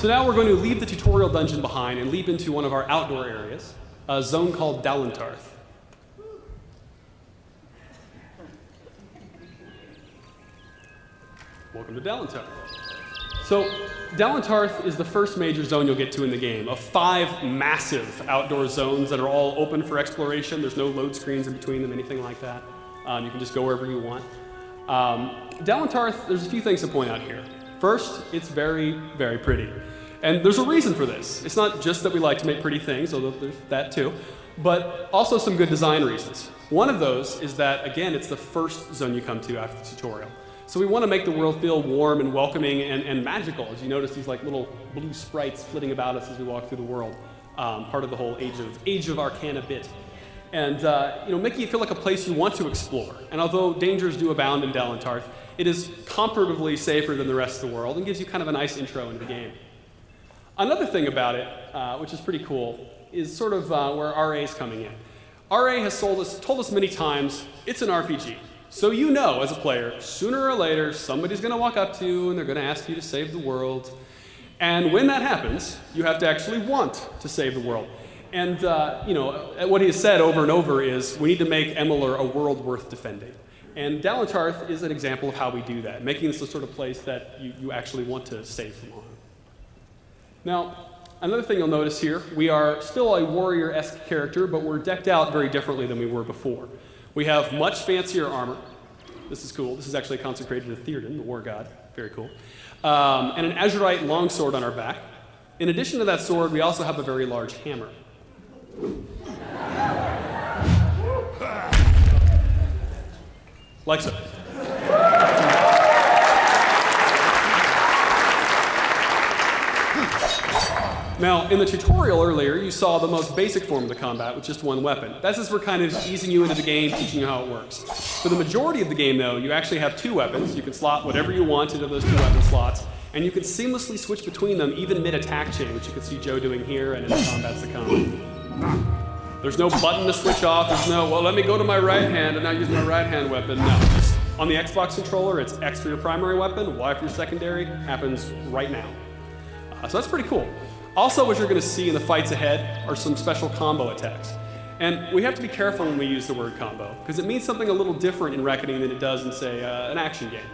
So now we're going to leave the tutorial dungeon behind and leap into one of our outdoor areas, a zone called Dalentarth. Welcome to Dalentarth. So Dalentarth is the first major zone you'll get to in the game of 5 massive outdoor zones that are all open for exploration. There's no load screens in between them, anything like that. You can just go wherever you want. Dalentarth, there's a few things to point out here. First, it's very, very pretty. And there's a reason for this. It's not just that we like to make pretty things, although there's that too, but also some good design reasons. One of those is that, again, it's the first zone you come to after the tutorial. So we want to make the world feel warm and welcoming and magical. As you notice these like little blue sprites flitting about us as we walk through the world. Part of the whole Age of Arcana bit. And making it feel like a place you want to explore. And although dangers do abound in Dalentarth, it is comparatively safer than the rest of the world and gives you kind of a nice intro into the game. Another thing about it, which is pretty cool, is sort of where RA is coming in. RA has told us many times, it's an RPG. So you know, as a player, sooner or later, somebody's going to walk up to you and they're going to ask you to save the world. And when that happens, you have to actually want to save the world. And what he has said over and over is, we need to make Amalur a world worth defending. And Dalentarth is an example of how we do that, making this the sort of place that you actually want to save from harm. Now, another thing you'll notice here, we are still a warrior-esque character, but we're decked out very differently than we were before. We have much fancier armor. This is cool. This is actually consecrated to Theoden, the war god. Very cool. And an azurite longsword on our back. In addition to that sword, we also have a very large hammer. Like so. Now, in the tutorial earlier, you saw the most basic form of the combat with just one weapon. That's as we're kind of easing you into the game, teaching you how it works. For the majority of the game, though, you actually have 2 weapons. You can slot whatever you want into those 2 weapon slots, and you can seamlessly switch between them, even mid-attack chain, which you can see Joe doing here and in the combats to come. There's no button to switch off. There's no, well, let me go to my right hand and now use my right hand weapon. No. Just on the Xbox controller, it's X for your primary weapon, Y for your secondary. Happens right now. So that's pretty cool. Also, what you're going to see in the fights ahead are some special combo attacks. And we have to be careful when we use the word combo, because it means something a little different in Reckoning than it does in, say, an action game.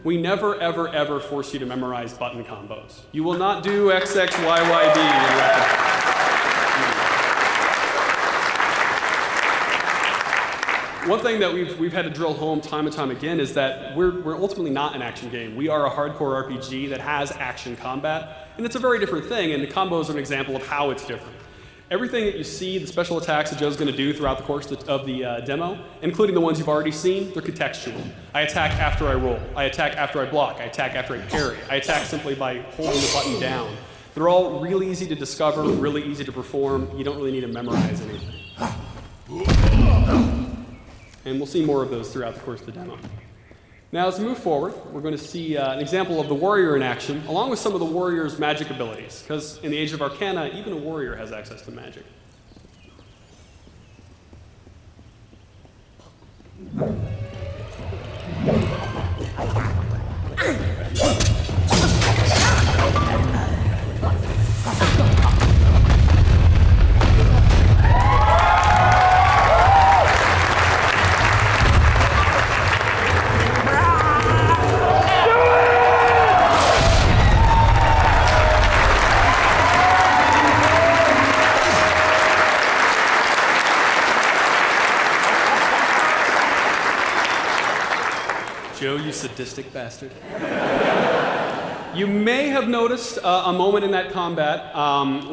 We never, ever, ever force you to memorize button combos. You will not do XXYYD in Reckoning. One thing that we've had to drill home time and time again is that we're ultimately not an action game. We are a hardcore RPG that has action combat, and it's a very different thing, and the combos are an example of how it's different. Everything that you see, the special attacks that Joe's going to do throughout the course of the demo, including the ones you've already seen, they're contextual. I attack after I roll. I attack after I block. I attack after I parry. I attack simply by holding the button down. They're all really easy to discover, really easy to perform. You don't really need to memorize anything. And we'll see more of those throughout the course of the demo. Now, as we move forward, we're going to see an example of the warrior in action, along with some of the warrior's magic abilities, because in the Age of Arcana, even a warrior has access to magic. Joe, you sadistic bastard. You may have noticed a moment in that combat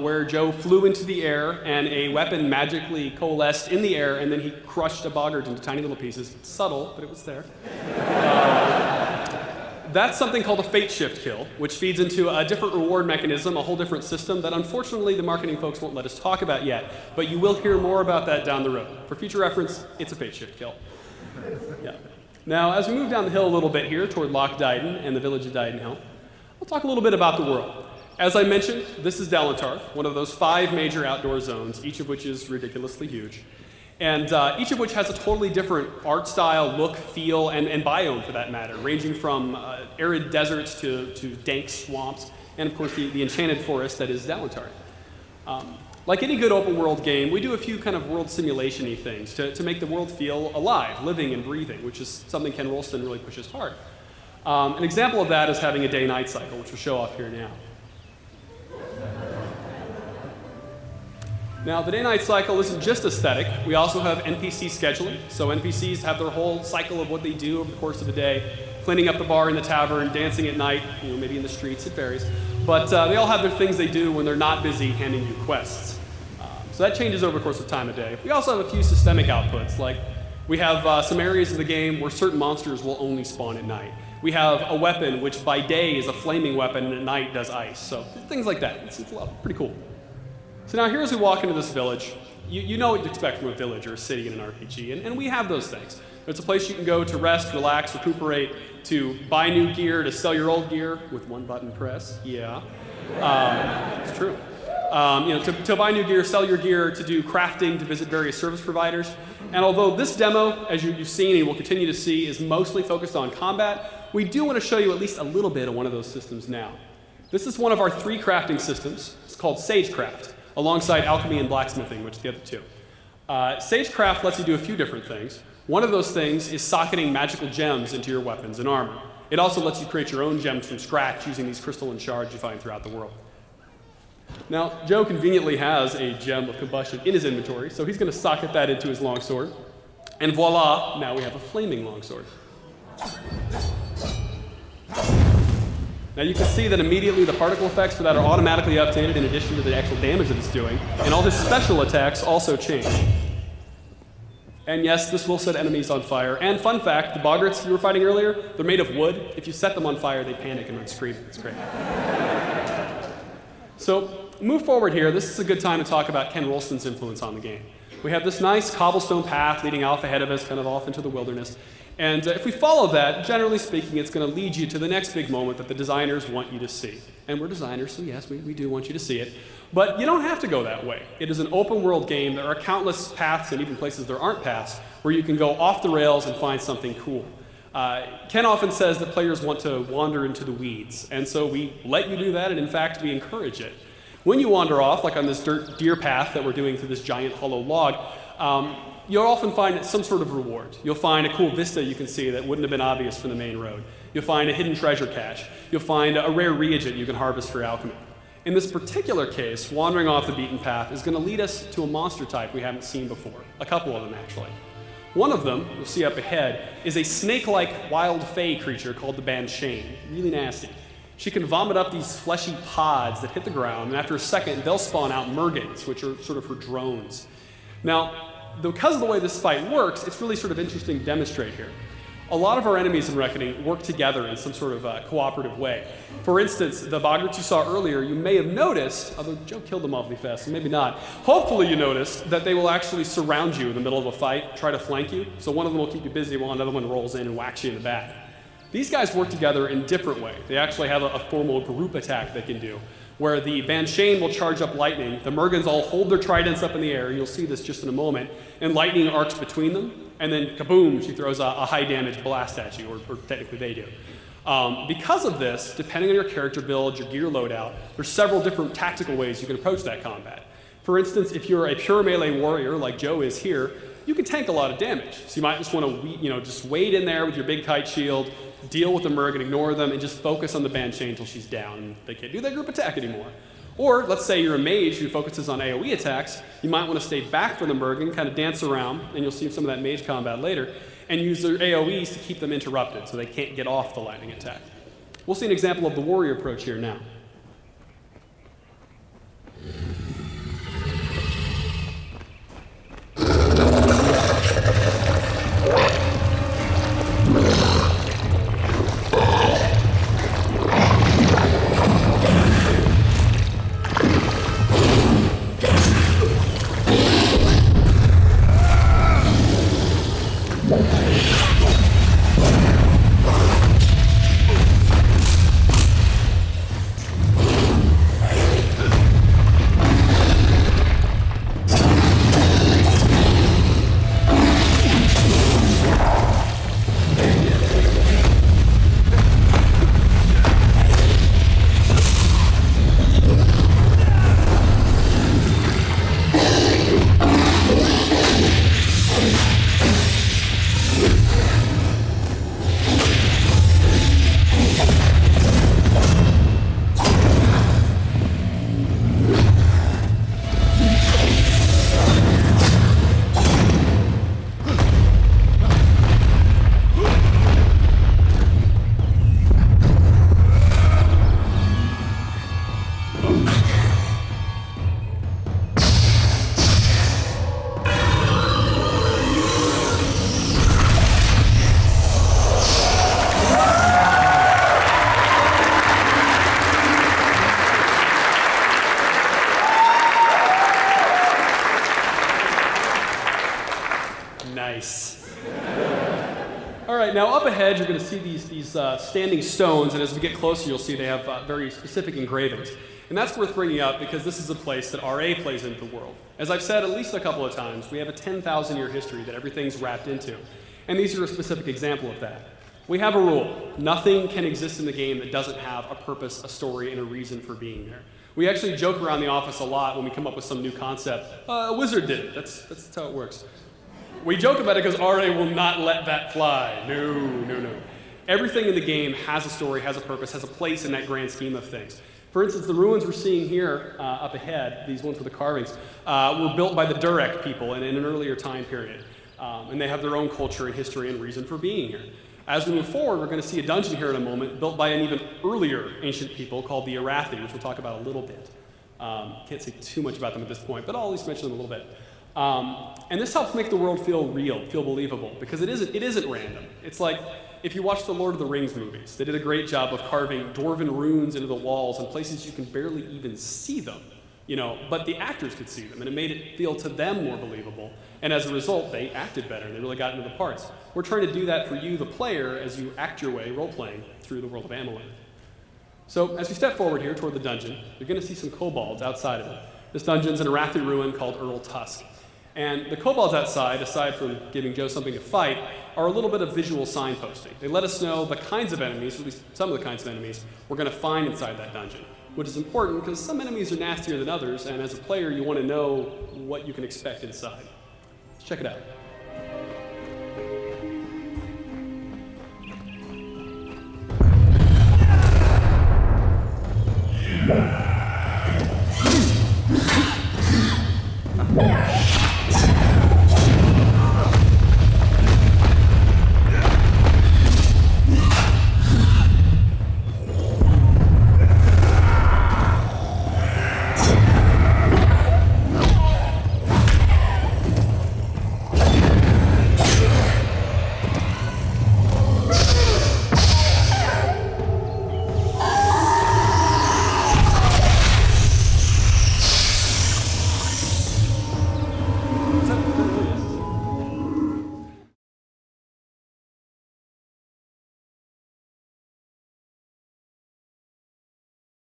where Joe flew into the air and a weapon magically coalesced in the air, and then he crushed a boggart into tiny little pieces. It's subtle, but it was there. That's something called a fate shift kill, which feeds into a different reward mechanism, a whole different system that unfortunately the marketing folks won't let us talk about yet, but you will hear more about that down the road. For future reference, it's a fate shift kill. Yeah. Now, as we move down the hill a little bit here toward Loch Dyden and the village of Dydenhill, we'll talk a little bit about the world. As I mentioned, this is Dalentarth, one of those 5 major outdoor zones, each of which is ridiculously huge. And each of which has a totally different art style, look, feel, and biome for that matter, ranging from arid deserts to dank swamps, and of course the enchanted forest that is Dalantarth. Like any good open world game, we do a few kind of world simulation-y things to make the world feel alive, living and breathing, which is something Ken Rolston really pushes hard. An example of that is having a day-night cycle, which we'll show off here now. Now, the day-night cycle isn't just aesthetic. We also have NPC scheduling. So NPCs have their whole cycle of what they do over the course of the day, cleaning up the bar in the tavern, dancing at night, maybe in the streets, it varies. But they all have their things they do when they're not busy handing you quests. So that changes over the course of time of day. We also have a few systemic outputs, like we have some areas of the game where certain monsters will only spawn at night. We have a weapon which by day is a flaming weapon and at night does ice. So things like that. It's pretty cool. So now here as we walk into this village, you know what you'd expect from a village or a city in an RPG, and we have those things. It's a place you can go to rest, relax, recuperate, to buy new gear, to sell your old gear with one button press. Yeah, it's true. To buy new gear, sell your gear, to do crafting, to visit various service providers. And although this demo, as you've seen and will continue to see, is mostly focused on combat, we do want to show you at least a little bit of one of those systems now. This is one of our 3 crafting systems. It's called Sagecraft, alongside alchemy and blacksmithing, which are the other 2. Sagecraft lets you do a few different things. One of those things is socketing magical gems into your weapons and armor. It also lets you create your own gems from scratch using these crystalline shards you find throughout the world. Now, Joe conveniently has a gem of combustion in his inventory, so he's going to socket that into his longsword. And voila, now we have a flaming longsword. Now you can see that immediately the particle effects for that are automatically updated in addition to the actual damage that it's doing, and all his special attacks also change. And yes, this will set enemies on fire. And fun fact, the boggarts you were fighting earlier, they're made of wood. If you set them on fire, they panic and run screaming. It's great. So, move forward here. This is a good time to talk about Ken Rolston's influence on the game. We have this nice cobblestone path leading off ahead of us, kind of off into the wilderness. And if we follow that, generally speaking, it's going to lead you to the next big moment that the designers want you to see. And we're designers, so yes, we do want you to see it. But you don't have to go that way. It is an open world game. There are countless paths and even places there aren't paths where you can go off the rails and find something cool. Ken often says that players want to wander into the weeds. And so we let you do that, and in fact, we encourage it. When you wander off, like on this deer path that we're doing through this giant hollow log, you'll often find some sort of reward. You'll find a cool vista you can see that wouldn't have been obvious from the main road. You'll find a hidden treasure cache. You'll find a rare reagent you can harvest for alchemy. In this particular case, wandering off the beaten path is going to lead us to a monster type we haven't seen before. A couple of them, actually. One of them, you'll see up ahead, is a snake-like wild fey creature called the Banshane. Really nasty. She can vomit up these fleshy pods that hit the ground, and after a second, they'll spawn out mergans, which are sort of her drones. Now, because of the way this fight works, it's really sort of interesting to demonstrate here. A lot of our enemies in Reckoning work together in some sort of cooperative way. For instance, the boggarts you saw earlier, you may have noticed, although Joe killed them awfully fast, so maybe not, hopefully you noticed that they will actually surround you in the middle of a fight, try to flank you. So one of them will keep you busy while another one rolls in and whacks you in the back. These guys work together in a different way. They actually have a formal group attack they can do, where the Banshane will charge up lightning, the Mergans all hold their tridents up in the air, you'll see this just in a moment, and lightning arcs between them, and then kaboom, she throws a high damage blast at you, or technically they do. Because of this, depending on your character build, your gear loadout, there's several different tactical ways you can approach that combat. For instance, if you're a pure melee warrior like Joe is here, you can tank a lot of damage. So you might just want to just wade in there with your big kite shield, deal with the Merg and ignore them, and just focus on the Banshane until she's down. They can't do that group attack anymore. Or let's say you're a mage who focuses on AoE attacks, you might want to stay back from the Merg and kind of dance around, and you'll see some of that mage combat later, and use their AoEs to keep them interrupted so they can't get off the lightning attack. We'll see an example of the warrior approach here now. now up ahead, you're going to see these standing stones, and as we get closer, you'll see they have very specific engravings. And that's worth bringing up because this is a place that RA plays into the world. As I've said at least a couple of times, we have a 10,000-year history that everything's wrapped into. And these are a specific example of that. We have a rule. Nothing can exist in the game that doesn't have a purpose, a story, and a reason for being there. We actually joke around the office a lot when we come up with some new concept. A wizard did it. That's how it works. We joke about it because RA will not let that fly. No. Everything in the game has a story, has a purpose, has a place in that grand scheme of things. For instance, the ruins we're seeing here up ahead, these ones with the carvings, were built by the Durek people in an earlier time period. And they have their own culture and history and reason for being here. As we move forward, we're going to see a dungeon here in a moment built by an even earlier ancient people called the Arathi, which we'll talk about a little bit. Can't say too much about them at this point, but I'll at least mention them a little bit. And this helps make the world feel real, feel believable, because it isn't random. It's like if you watch the Lord of the Rings movies, they did a great job of carving dwarven runes into the walls in places you can barely even see them, but the actors could see them, and it made it feel to them more believable. And as a result, they acted better, and they really got into the parts. We're trying to do that for you, the player, as you act your way, role-playing, through the world of Amalur. So as we step forward here toward the dungeon, you're going to see some kobolds outside of it. This dungeon's an Arathi ruin called Earl Tusk. And the kobolds outside, aside from giving Joe something to fight, are a little bit of visual signposting. They let us know the kinds of enemies, or at least some of the kinds of enemies, we're going to find inside that dungeon, which is important because some enemies are nastier than others, and as a player, you want to know what you can expect inside. Let's check it out.